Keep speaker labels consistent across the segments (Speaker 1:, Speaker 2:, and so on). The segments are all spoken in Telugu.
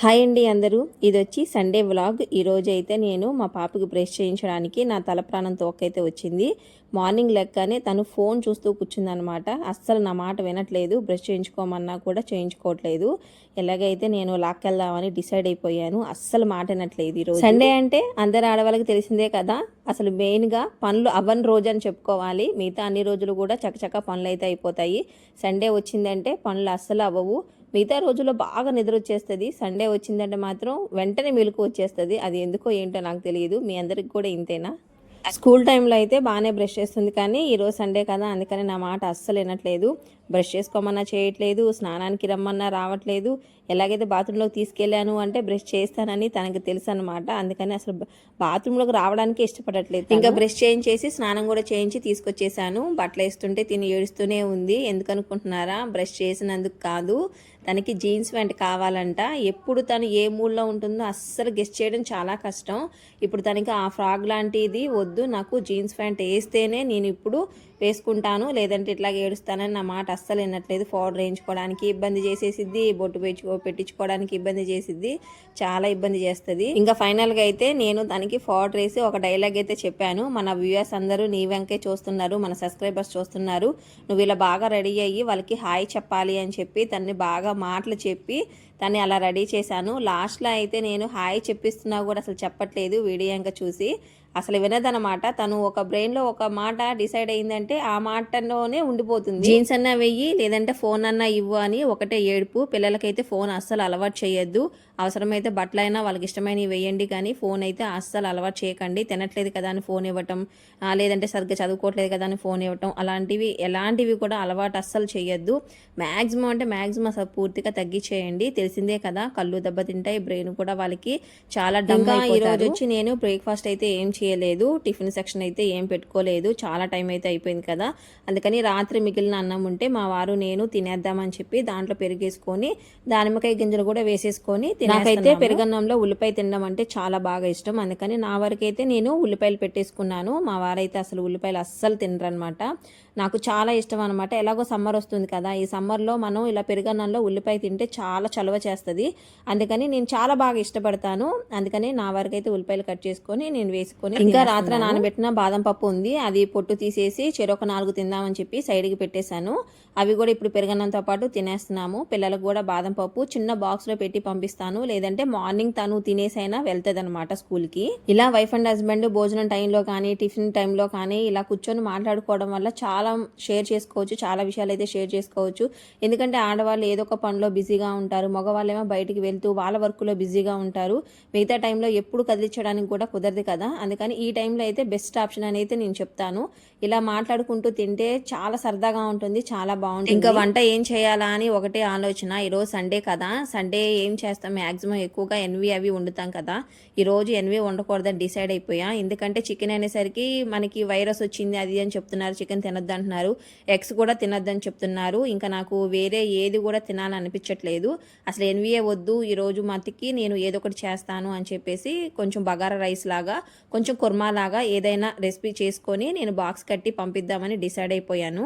Speaker 1: హాయ్ అండి అందరూ, ఇది వచ్చి సండే వ్లాగ్. ఈరోజు అయితే నేను మా పాపకి బ్రష్ చేయించడానికి నా తల ప్రాణం తోకైతే వచ్చింది. మార్నింగ్ లెక్కనే తను ఫోన్ చూస్తూ కూర్చుందనమాట. అస్సలు నా మాట వినట్లేదు. బ్రష్ చేయించుకోమన్నా కూడా చేయించుకోవట్లేదు. ఎలాగైతే నేను లాక్కెళ్దామని డిసైడ్ అయిపోయాను. అస్సలు మాట వినట్లేదు. ఈరోజు సండే అంటే అందరు ఆడవాళ్ళకి తెలిసిందే కదా, అసలు మెయిన్గా పనులు అవ్వని రోజు అని చెప్పుకోవాలి. మిగతా అన్ని రోజులు కూడా చకచక పనులు అయితే అయిపోతాయి. సండే వచ్చిందంటే పనులు అస్సలు అవ్వవు. మిగతా రోజుల్లో బాగా నిద్ర వచ్చేస్తుంది. సండే వచ్చిందంటే మాత్రం వెంటనే మెలకు వచ్చేస్తుంది. అది ఎందుకో ఏంటో నాకు తెలియదు. మీ అందరికి కూడా ఇంతేనా? స్కూల్ టైంలో అయితే బాగానే బ్రష్ చేస్తుంది, కానీ ఈరోజు సండే కదా అందుకని నా మాట అస్సలు వినట్లేదు. బ్రష్ చేసుకోమన్నా చేయట్లేదు, స్నానానికి రమ్మన్నా రావట్లేదు. ఎలాగైతే బాత్రూంలోకి తీసుకెళ్ళాను అంటే బ్రష్ చేస్తానని తనకి తెలుసు అనమాట. అందుకని అసలు బాత్రూంలోకి రావడానికి ఇష్టపడట్లేదు. ఇంకా బ్రష్ చేయించేసి స్నానం కూడా చేయించి తీసుకొచ్చేసాను. బట్టలు వేస్తుంటే తిని ఏడుస్తూనే ఉంది. ఎందుకు అనుకుంటున్నారా? బ్రష్ చేసినందుకు కాదు, తనకి జీన్స్ ప్యాంట్ కావాలంట. ఎప్పుడు తను ఏ మూడ్లో ఉంటుందో అస్సలు గెస్ట్ చేయడం చాలా కష్టం. ఇప్పుడు తనకి ఆ ఫ్రాక్ లాంటిది వద్దు, నాకు జీన్స్ ప్యాంట్ వేస్తేనే నేను ఇప్పుడు వేసుకుంటాను, లేదంటే ఇట్లాగే ఏడుస్తానని నా మాట అస్సలు వినట్లేదు. పౌడర్ వేయించుకోవడానికి ఇబ్బంది చేసేసిద్ది, బొట్టు పెట్టించుకోవడానికి ఇబ్బంది చేసిద్ది, చాలా ఇబ్బంది చేస్తుంది. ఇంకా ఫైనల్గా అయితే నేను దానికి పౌడర్ వేసి ఒక డైలాగ్ అయితే చెప్పాను. మన వ్యూయర్స్ అందరూ నీ వెంకే చూస్తున్నారు, మన సబ్స్క్రైబర్స్ చూస్తున్నారు, నువ్వు ఇలా బాగా రెడీ అయ్యి వాళ్ళకి హాయ్ చెప్పాలి అని చెప్పి తన్ని బాగా మాటలు చెప్పి తన్ని అలా రెడీ చేశాను. లాస్ట్లో అయితే నేను హాయ్ చెప్పిస్తున్నా కూడా అసలు చెప్పట్లేదు. వీడియో ఇంకా చూసి అసలు వినదనమాట. తను ఒక బ్రెయిన్లో ఒక మాట డిసైడ్ అయిందంటే ఆ మాటలోనే ఉండిపోతుంది. జీన్స్ అన్నా వెయ్యి, లేదంటే ఫోన్ అన్నా ఇవ్వు అని ఒకటే ఏడుపు. పిల్లలకైతే ఫోన్ అస్సలు అలవాటు చేయొద్దు. అవసరమైతే బట్టలైనా వాళ్ళకి ఇష్టమైనవి వేయండి, కానీ ఫోన్ అయితే అస్సలు అలవాటు చేయకండి. తినట్లేదు కదా అని ఫోన్ ఇవ్వటం, లేదంటే సరిగ్గా చదువుకోవట్లేదు కదా అని ఫోన్ ఇవ్వటం, అలాంటివి ఎలాంటివి కూడా అలవాటు అస్సలు చేయొద్దు. మ్యాక్సిమం అంటే మ్యాక్సిమం అసలు పూర్తిగా తగ్గించేయండి. తెలిసిందే కదా, కళ్ళు దెబ్బతింటాయి, బ్రెయిన్ కూడా వాళ్ళకి చాలా డమ్ అయిపోతారు. ఈరోజు వచ్చి నేను బ్రేక్ఫాస్ట్ అయితే ఏం చేయలేదు, టిఫిన్ సెక్షన్ అయితే ఏం పెట్టుకోలేదు. చాలా టైం అయితే అయిపోయింది కదా, అందుకని రాత్రి మిగిలిన అన్నం ఉంటే మా వారు నేను తినేద్దామని చెప్పి దాంట్లో పెరిగేసుకొని దానిమ్మకాయ గింజలు కూడా వేసేసుకొని, నాకైతే పెరుగన్నంలో ఉల్లిపాయ తినడం అంటే చాలా బాగా ఇష్టం. అందుకని నా వరకైతే నేను ఉల్లిపాయలు పెట్టేసుకున్నాను. మా వారైతే అసలు ఉల్లిపాయలు అస్సలు తినరనమాట. నాకు చాలా ఇష్టం అనమాట. ఎలాగో సమ్మర్ వస్తుంది కదా, ఈ సమ్మర్లో మనం ఇలా పెరుగన్నంలో ఉల్లిపాయ తింటే చాలా చలవ చేస్తుంది. అందుకని నేను చాలా బాగా ఇష్టపడతాను. అందుకని నా వరకు అయితే ఉల్లిపాయలు కట్ చేసుకొని నేను వేసుకొని, ఇంకా రాత్రి నానబెట్టిన బాదం పప్పు ఉంది, అది పొట్టు తీసేసి చెరొక 4 తిందామని చెప్పి సైడ్కి పెట్టేశాను. అవి కూడా ఇప్పుడు పెరుగన్నంతో పాటు తినేస్తున్నాము. పిల్లలకు కూడా బాదం పప్పు చిన్న బాక్స్లో పెట్టి పంపిస్తాను, లేదంటే మార్నింగ్ తను తినేసైనా వెళ్తుంది అనమాట స్కూల్కి. ఇలా వైఫ్ అండ్ హస్బెండ్ భోజనం టైంలో కానీ టిఫిన్ టైంలో కానీ ఇలా కూర్చొని మాట్లాడుకోవడం వల్ల చాలా షేర్ చేసుకోవచ్చు, చాలా విషయాలు అయితే షేర్ చేసుకోవచ్చు. ఎందుకంటే ఆడవాళ్ళు ఏదో ఒక పనిలో బిజీగా ఉంటారు, మగవాళ్ళేమో బయటికి వెళ్తూ వాళ్ళ వర్క్లో బిజీగా ఉంటారు. మిగతా టైంలో ఎప్పుడు కదిలించడానికి కూడా కుదరదు కదా, అందుకని ఈ టైంలో అయితే బెస్ట్ ఆప్షన్ అని అయితే నేను చెప్తాను. ఇలా మాట్లాడుకుంటూ తింటే చాలా సరదాగా ఉంటుంది, చాలా బాగుంటుంది. ఇంకా వంట ఏం చేయాలా అని ఒకటే ఆలోచన. ఈరోజు సండే కదా, సండే ఏం చేస్తాం, మ్యాక్సిమం ఎక్కువగా ఎన్వి అవి వండుతాం కదా. ఈరోజు ఎన్వి వండకూడదని డిసైడ్ అయిపోయా. ఎందుకంటే చికెన్ అనేసరికి మనకి వైరస్ వచ్చింది అది అని చెప్తున్నారు, చికెన్ తినద్దు అంటున్నారు, ఎగ్స్ కూడా తినద్దని చెప్తున్నారు. ఇంకా నాకు వేరే ఏది కూడా తినాలనిపించట్లేదు. అసలు ఎన్విఏ వద్దు, ఈరోజు మతికి నేను ఏదో ఒకటి చేస్తాను అని చెప్పేసి కొంచెం బగారా రైస్ లాగా, కొంచెం కుర్మా లాగా ఏదైనా రెసిపీ చేసుకొని నేను బాక్స్ కట్టి పంపిద్దామని డిసైడ్ అయిపోయాను.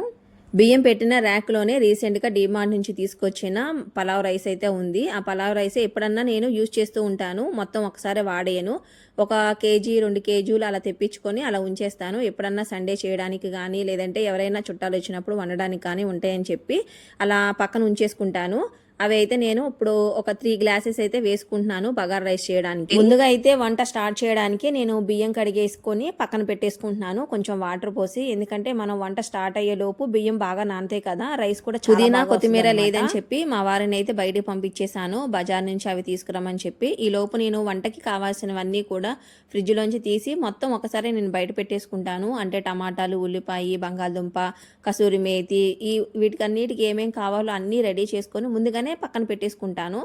Speaker 1: బియ్యం పెట్టిన ర్యాక్లోనే రీసెంట్గా డిమార్ట్ నుంచి తీసుకొచ్చిన పలావ్ రైస్ అయితే ఉంది. ఆ పలావ్ రైస్ ఎప్పుడన్నా నేను యూజ్ చేస్తూ ఉంటాను, మొత్తం ఒకసారి వాడేయను. 1 కేజీ 2 కేజీలు అలా తెప్పించుకొని అలా ఉంచేస్తాను. ఎప్పుడన్నా సండే చేయడానికి కానీ, లేదంటే ఎవరైనా చుట్టాలు వచ్చినప్పుడు వండడానికి కానీ ఉంటాయని చెప్పి అలా పక్కన ఉంచేసుకుంటాను. అవి అయితే నేను ఇప్పుడు ఒక 3 గ్లాసెస్ అయితే వేసుకుంటున్నాను బగారా రైస్ చేయడానికి. ముందుగా అయితే వంట స్టార్ట్ చేయడానికి నేను బియ్యం కడిగేసుకొని పక్కన పెట్టేసుకుంటున్నాను, కొంచెం వాటర్ పోసి. ఎందుకంటే మనం వంట స్టార్ట్ అయ్యే లోపు బియ్యం బాగా నానతాయి కదా, రైస్ కూడా పుదీనా కొత్తిమీర లేదని చెప్పి మా వారిని అయితే బయటకు పంపించేశాను, బజార్ నుంచి అవి తీసుకురమ్మని చెప్పి. ఈ లోపు నేను వంటకి కావాల్సినవన్నీ కూడా ఫ్రిడ్జ్లోంచి తీసి మొత్తం ఒకసారి నేను బయట పెట్టేసుకుంటాను. అంటే టమాటాలు, ఉల్లిపాయ, బంగాళదుంప, కసూరి మేతి, వీటికన్నిటికి ఏమేం కావాలో అన్నీ రెడీ చేసుకొని ముందుగానే పక్కన పెట్టేసుకుంటాను.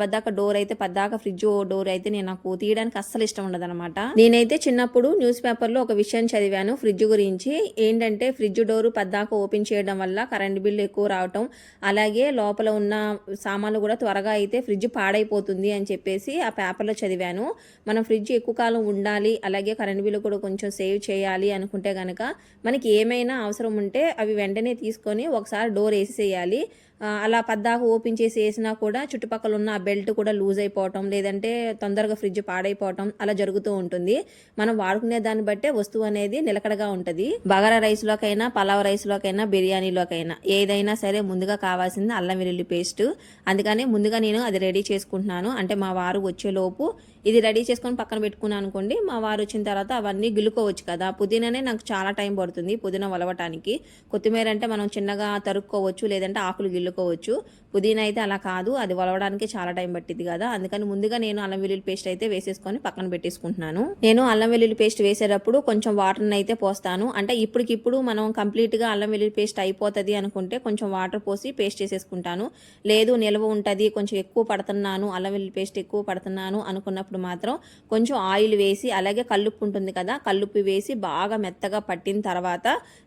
Speaker 1: పెద్దాక డోర్ అయితే ఫ్రిడ్జ్ డోర్ అయితే నాకు తీయడానికి అస్సలు ఇష్టం ఉండదు అనమాట. నేనైతే చిన్నప్పుడు న్యూస్ పేపర్లో ఒక విషయం చదివాను ఫ్రిడ్జ్ గురించి. ఏంటంటే ఫ్రిడ్జ్ డోర్ పెద్దాక ఓపెన్ చేయడం వల్ల కరెంట్ బిల్లు ఎక్కువ రావటం, అలాగే లోపల ఉన్న సామాన్లు కూడా త్వరగా అయితే ఫ్రిడ్జ్ పాడైపోతుంది అని చెప్పేసి ఆ పేపర్లో చదివాను. మనం ఫ్రిడ్జ్ ఎక్కువ కాలం ఉండాలి, అలాగే కరెంట్ బిల్లు కూడా కొంచెం సేవ్ చేయాలి అనుకుంటే కనుక మనకి ఏమైనా అవసరం ఉంటే అవి వెంటనే తీసుకొని ఒకసారి డోర్ వేసేయాలి. అలా పద్దాక ఓపెన్ చేసి వేసినా కూడా చుట్టుపక్కల ఉన్న ఆ బెల్ట్ కూడా లూజ్ అయిపోవటం, లేదంటే తొందరగా ఫ్రిడ్జ్ పాడైపోవటం అలా జరుగుతూ ఉంటుంది. మనం వాడుకునే దాన్ని బట్టే వస్తువు అనేది నిలకడగా ఉంటుంది. బగారా రైస్లోకైనా, పలావ్ రైస్లోకైనా, బిర్యానీలోకైనా ఏదైనా సరే ముందుగా కావాల్సింది అల్లం వెల్లుల్లి పేస్ట్. అందుకని ముందుగా నేను అది రెడీ చేసుకుంటున్నాను. అంటే మా వారు వచ్చేలోపు ఇది రెడీ చేసుకొని పక్కన పెట్టుకున్నాను అనుకోండి, మా వారు వచ్చిన తర్వాత అవన్నీ గిల్లుకోవచ్చు కదా. పుదీనానే నాకు చాలా టైం పడుతుంది పుదీనా వలవటానికి. కొత్తిమీర అంటే మనం చిన్నగా తరుక్కోవచ్చు, లేదంటే ఆకులు గిల్లుకోవచ్చు. పుదీనా అయితే అలా కాదు, అది వలవడానికి చాలా టైం పట్టింది కదా. అందుకని ముందుగా నేను అల్లం వెల్లుల్లి పేస్ట్ అయితే వేసేసుకొని పక్కన పెట్టేసుకుంటున్నాను. నేను అల్లం వెల్లుల్లి పేస్ట్ వేసేటప్పుడు కొంచెం వాటర్ని అయితే పోస్తాను. అంటే ఇప్పటికిప్పుడు మనం కంప్లీట్గా అల్లం వెల్లుల్లి పేస్ట్ అయిపోతుంది అనుకుంటే కొంచెం వాటర్ పోసి పేస్ట్ చేసేసుకుంటాను. లేదు నిల్వ ఉంటుంది, కొంచెం ఎక్కువ పడుతున్నాను, అల్లం వెల్లుల్లి పేస్ట్ ఎక్కువ పడుతున్నాను అనుకున్నప్పుడు మాత్రం కొంచెం ఆయిల్ వేసి, అలాగే కల్లుప్పు ఉంటుంది కదా, కల్లుప్పు వేసి బాగా మెత్తగా పట్టిన తర్వాత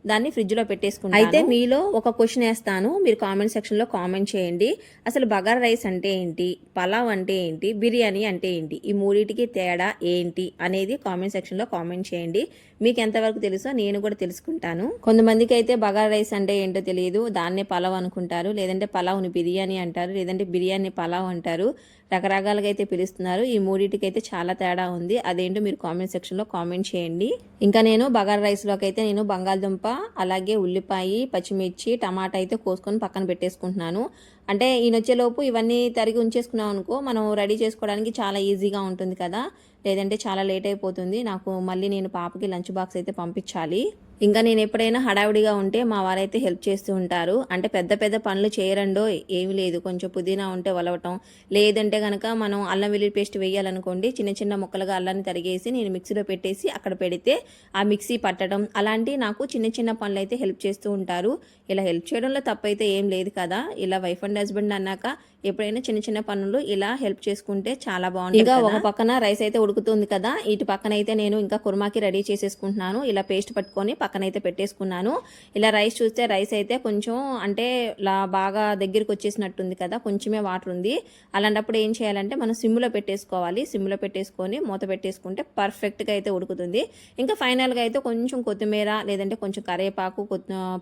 Speaker 1: దాన్ని ఫ్రిడ్జ్లో పెట్టేసుకుంటాను. అయితే మీలో ఒక క్వశ్చన్ వేస్తాను, మీరు కామెంట్ సెక్షన్లో కామెంట్ చేయండి. అసలు బగారా రైస్ అంటే ఏంటి, పలావ్ అంటే ఏంటి, బిర్యానీ అంటే ఏంటి, ఈ మూడింటికి తేడా ఏంటి అనేది కామెంట్ సెక్షన్లో కామెంట్ చేయండి. మీకు ఎంతవరకు తెలుసో నేను కూడా తెలుసుకుంటాను. కొంతమందికి అయితే బగారా రైస్ అంటే ఏంటో తెలియదు, దాన్నే పలావ్ అనుకుంటారు, లేదంటే పలావ్ని బిర్యానీ అంటారు, లేదంటే బిర్యానీ పలావ్ అంటారు. రకరకాలుగా అయితే పిలుస్తున్నారు. ఈ మూడింటికి అయితే చాలా తేడా ఉంది. అదేంటో మీరు కామెంట్ సెక్షన్లో కామెంట్ చేయండి. ఇంకా నేను బగారా రైస్లోకి అయితే నేను బంగాళదుంప, అలాగే ఉల్లిపాయ, పచ్చిమిర్చి, టమాటా అయితే కోసుకొని పక్కన పెట్టేసుకుంటున్నాను. అంటే ఈయనొచ్చేలోపు ఇవన్నీ తరిగి ఉంచేసుకున్నాం అనుకో, మనం రెడీ చేసుకోవడానికి చాలా ఈజీగా ఉంటుంది కదా. లేదంటే చాలా లేట్ అయిపోతుంది నాకు, మళ్ళీ నేను పాపకి లంచ్ బాక్స్ అయితే పంపించాలి. ఇంకా నేను ఎప్పుడైనా హడావిడిగా ఉంటే మా వారైతే హెల్ప్ చేస్తూ ఉంటారు. అంటే పెద్ద పెద్ద పనులు చేయరండో ఏమి లేదు, కొంచెం పుదీనా ఉంటే వలవటం, లేదంటే కనుక మనం అల్లం వెల్లుల్లి పేస్ట్ వేయాలనుకోండి, చిన్న చిన్న ముక్కలుగా అల్లాన్ని తరిగేసి నేను మిక్సీలో పెట్టేసి అక్కడ పెడితే ఆ మిక్సీ పట్టడం, అలాంటి నాకు చిన్న చిన్న పనులు అయితే హెల్ప్ చేస్తూ ఉంటారు. ఇలా హెల్ప్ చేయడంలో తప్పైతే ఏం లేదు కదా. ఇలా వైఫ్ అండ్ హస్బెండ్ అన్నాక ఎప్పుడైనా చిన్న చిన్న పనులు ఇలా హెల్ప్ చేసుకుంటే చాలా బాగుంటుంది. ఇంకా ఒక పక్కన రైస్ అయితే ఉడుకుతుంది కదా, ఇటు పక్కన అయితే నేను ఇంకా కుర్మాకి రెడీ చేసేసుకుంటున్నాను. ఇలా పేస్ట్ పట్టుకొని పక్కన అయితే పెట్టేసుకున్నాను. ఇలా రైస్ చూస్తే రైస్ అయితే కొంచెం అంటే ఇలా బాగా దగ్గరికి వచ్చేసినట్టుంది కదా, కొంచెమే వాటర్ ఉంది. అలాంటప్పుడు ఏం చేయాలంటే మనం సిమ్లో పెట్టేసుకోవాలి. సిమ్లో పెట్టేసుకొని మూత పెట్టేసుకుంటే పర్ఫెక్ట్గా అయితే ఉడుకుతుంది. ఇంకా ఫైనల్గా అయితే కొంచెం కొత్తిమీర, లేదంటే కొంచెం కరివేపాకు,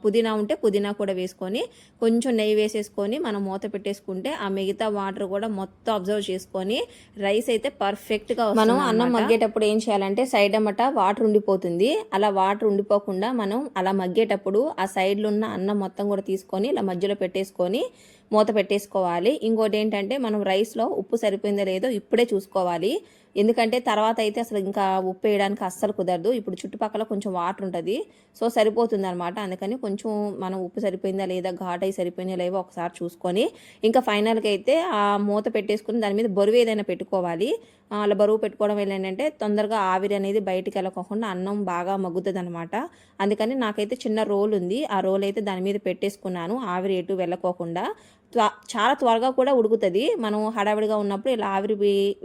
Speaker 1: పుదీనా ఉంటే పుదీనా కూడా వేసుకొని కొంచెం నెయ్యి వేసేసుకొని మనం మూత పెట్టేసుకుంటే ఆ మిగతా వాటర్ కూడా మొత్తం అబ్జర్వ్ చేసుకొని రైస్ అయితే పర్ఫెక్ట్గా వస్తుంది. మనం అన్నం మగ్గేటప్పుడు ఏం చేయాలంటే సైడ్ అమ్మట వాటర్ ఉండిపోతుంది. అలా వాటర్ ఉండిపోకుండా మనం అలా మగ్గేటప్పుడు ఆ సైడ్లో ఉన్న అన్నం మొత్తం కూడా తీసుకొని ఇలా మధ్యలో పెట్టేసుకొని మూత పెట్టేసుకోవాలి. ఇంకోటి ఏంటంటే మనం రైస్లో ఉప్పు సరిపోయిందో లేదో ఇప్పుడే చూసుకోవాలి. ఎందుకంటే తర్వాత అయితే అసలు ఇంకా ఉప్పు వేయడానికి అస్సలు కుదరదు. ఇప్పుడు చుట్టుపక్కల కొంచెం వాటర్ ఉంటుంది, సో సరిపోతుంది అనమాట. అందుకని కొంచెం మనం ఉప్పు సరిపోయిందా లేదా, ఘాట్ అయి సరిపోయిందా లేవో ఒకసారి చూసుకొని ఇంకా ఫైనల్గా అయితే ఆ మూత పెట్టేసుకుని దాని మీద బరువు ఏదైనా పెట్టుకోవాలి. అలా బరువు పెట్టుకోవడం వల్ల ఏంటంటే తొందరగా ఆవిరి అనేది బయటికి వెళ్ళకోకుండా అన్నం బాగా మగ్గుతుంది అనమాట. అందుకని నాకైతే చిన్న రోల్ ఉంది, ఆ రోల్ అయితే దాని మీద పెట్టేసుకున్నాను, ఆవిరి ఎటు వెళ్ళకోకుండా. చాలా త్వరగా కూడా ఉడుకుతుంది. మనం హడావిడిగా ఉన్నప్పుడు ఇలా ఆవిరి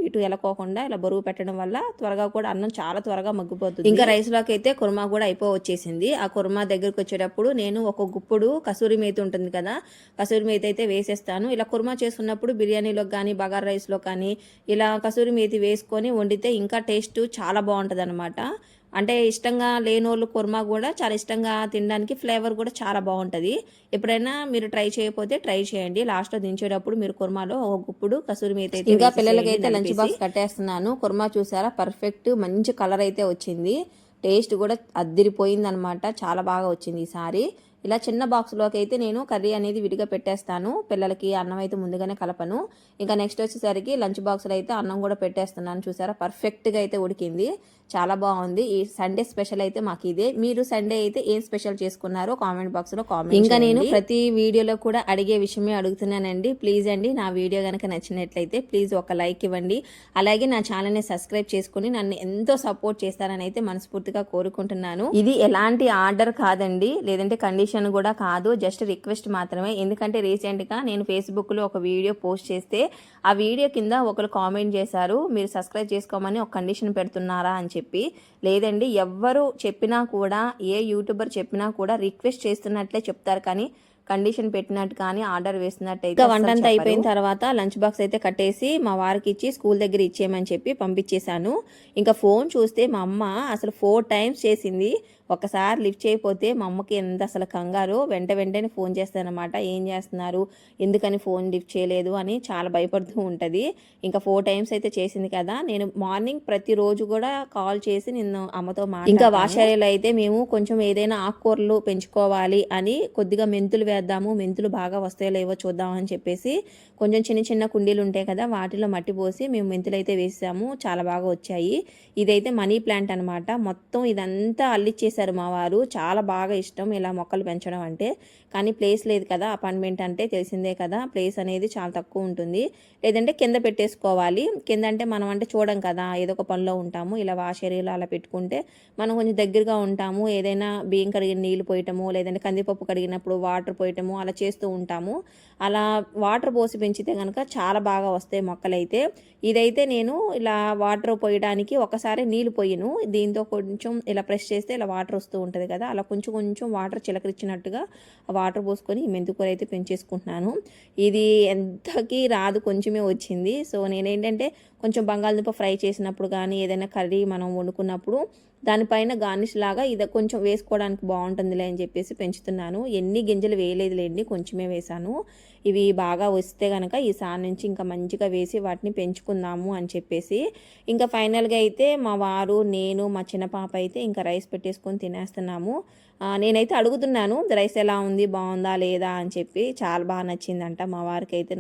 Speaker 1: ఇటు వెళ్ళకోకుండా ఇలా బరువు పెట్టడం వల్ల త్వరగా కూడా అన్నం చాలా త్వరగా మగ్గిపోతుంది. ఇంకా రైస్లోకి అయితే కుర్మా కూడా వచ్చేసింది. ఆ కుర్మా దగ్గరికి వచ్చేటప్పుడు నేను ఒక గుప్పుడు కసూరి మేతి ఉంటుంది కదా, కసూరి మేతి అయితే వేసేస్తాను. ఇలా కుర్మా చేసుకున్నప్పుడు బిర్యానీలో కానీ బగారా రైస్లో కానీ ఇలా కసూరి మేతి వేసుకొని వండితే ఇంకా టేస్ట్ చాలా బాగుంటుంది అనమాట. అంటే ఇష్టంగా లేనోళ్ళు కుర్మా కూడా చాలా ఇష్టంగా తినడానికి, ఫ్లేవర్ కూడా చాలా బాగుంటుంది. ఎప్పుడైనా మీరు ట్రై చేయకపోతే ట్రై చేయండి. లాస్ట్లో దించేటప్పుడు మీరు కుర్మాలో ఒక గుప్పుడు కసూరి మేతి అయితే, ఇంకా పిల్లలకైతే లంచ్ బాక్స్ కట్టేస్తున్నాను. కుర్మా చూసారా, పర్ఫెక్ట్ మంచి కలర్ అయితే వచ్చింది. టేస్ట్ కూడా అద్దిరిపోయింది అనమాట, చాలా బాగా వచ్చింది ఈసారి. ఇలా చిన్న బాక్స్లోకి అయితే నేను కర్రీ అనేది విడిగా పెట్టేస్తాను. పిల్లలకి అన్నం అయితే ముందుగానే కలపను. ఇంకా నెక్స్ట్ వచ్చేసరికి లంచ్ బాక్స్లో అయితే అన్నం కూడా పెట్టేస్తున్నాను. చూసారా, పర్ఫెక్ట్గా అయితే ఉడికింది, చాలా బాగుంది. ఈ సండే స్పెషల్ అయితే మాకు ఇదే. మీరు సండే అయితే ఏం స్పెషల్ చేసుకున్నారో కామెంట్ బాక్స్లో కామెంట్. ఇంకా నేను ప్రతి వీడియోలో కూడా అడిగే విషయమే అడుగుతున్నానండి. ప్లీజ్ అండి, నా వీడియో కనుక నచ్చినట్లయితే ప్లీజ్ ఒక లైక్ ఇవ్వండి. అలాగే నా ఛానల్ని సబ్స్క్రైబ్ చేసుకుని నన్ను ఎంతో సపోర్ట్ చేస్తారని అయితే మనస్ఫూర్తిగా కోరుకుంటున్నాను. ఇది ఎలాంటి ఆర్డర్ కాదండి, లేదంటే కండిషన్ కూడా కాదు, జస్ట్ రిక్వెస్ట్ మాత్రమే. ఎందుకంటే రీసెంట్గా నేను ఫేస్బుక్లో ఒక వీడియో పోస్ట్ చేస్తే ఆ వీడియో కింద ఒకరు కామెంట్ చేశారు, మీరు సబ్స్క్రైబ్ చేసుకోమని ఒక కండిషన్ పెడుతున్నారా అని చెప్పి. లేదండి, ఎవ్వరు చెప్పినా కూడా, ఏ యూట్యూబర్ చెప్పినా కూడా రిక్వెస్ట్ చేస్తున్నట్లే చెప్తారు, కానీ కండిషన్ పెట్టినట్టు కానీ ఆర్డర్ వేసినట్టయితే. వంటంతా అయిపోయిన తర్వాత లంచ్ బాక్స్ అయితే కట్టేసి మా వారికి ఇచ్చి స్కూల్ దగ్గర ఇచ్చేయమని చెప్పి పంపించేశాను. ఇంకా ఫోన్ చూస్తే మా అమ్మ అసలు 4 times చేసింది. ఒకసారి లిఫ్ట్ చేయకపోతే మా అమ్మకి ఎంత అసలు కంగారు, వెంటనే ఫోన్ చేస్తానమాట. ఏం చేస్తున్నారు, ఎందుకని ఫోన్ లిఫ్ట్ చేయలేదు అని చాలా భయపడుతూ ఉంటుంది. ఇంకా 4 టైమ్స్ అయితే చేసింది కదా. నేను మార్నింగ్ ప్రతిరోజు కూడా కాల్ చేసి నిన్ను అమ్మతో ఇంకా వాషారీలో అయితే మేము కొంచెం ఏదైనా ఆకుకూరలు పెంచుకోవాలి అని కొద్దిగా మెంతులు వేద్దాము, మెంతులు బాగా వస్తాయో లేవో చూద్దామని చెప్పేసి కొంచెం చిన్న కుండీలు ఉంటాయి కదా, వాటిలో మట్టి పోసి మేము మెంతులు అయితే వేసాము. చాలా బాగా వచ్చాయి. ఇదైతే మనీ ప్లాంట్ అనమాట. మొత్తం ఇదంతా అల్లిచ్చేసారు మా వారు. చాలా బాగా ఇష్టం ఇలా మొక్కలు పెంచడం అంటే. కానీ ప్లేస్ లేదు కదా, అపార్ట్మెంట్ అంటే తెలిసిందే కదా, ప్లేస్ అనేది చాలా తక్కువ ఉంటుంది. లేదంటే కింద పెట్టేసుకోవాలి. కింద అంటే మనం అంటే చూడం కదా, ఏదో ఒక పనిలో ఉంటాము. ఇలా వాష్ ఏరియాలో అలా పెట్టుకుంటే మనం కొంచెం దగ్గరగా ఉంటాము. ఏదైనా బియ్యం కడిగిన నీళ్ళు పోయటము, లేదంటే కందిపప్పు కడిగినప్పుడు వాటర్ పోయటము అలా చేస్తూ ఉంటాము. అలా వాటర్ పోసి పెంచితే కనుక చాలా బాగా వస్తాయి మొక్కలైతే. ఇదైతే నేను ఇలా వాటర్ పోయడానికి ఒకసారి నీళ్ళు పోయను, దీంతో కొంచెం ఇలా ప్రెస్ చేస్తే ఇలా వాటర్ వస్తూ ఉంటుంది కదా, అలా కొంచెం వాటర్ చిలకరించినట్టుగా వాటర్ పోసుకొని ఈ మెంతికూర అయితే పెంచేసుకుంటున్నాను. ఇది ఎంతకి రాదు, కొంచెమే వచ్చింది. సో నేనేంటంటే కొంచెం బంగాళదుంప ఫ్రై చేసినప్పుడు కానీ ఏదైనా కర్రీ మనం వండుకున్నప్పుడు దానిపైన గార్నిష్ లాగా ఇది కొంచెం వేసుకోవడానికి బాగుంటుందిలే అని చెప్పేసి పెంచుతున్నాను. ఎన్ని గింజలు వేయలేదులేండి, కొంచెమే వేశాను. ఇవి బాగా వస్తే కనుక ఈసారి నుంచి ఇంకా మంచిగా వేసి వాటిని పెంచుకుందాము అని చెప్పేసి ఇంకా ఫైనల్గా అయితే మా వారు, నేను, మా చిన్న పాప అయితే ఇంకా రైస్ పెట్టేసుకొని తినేస్తున్నాము. నేనైతే అడుగుతున్నాను రైస్ ఎలా ఉంది, బాగుందా లేదా అని చెప్పి. చాలా బాగా నచ్చిందంట మా వారికి అయితే.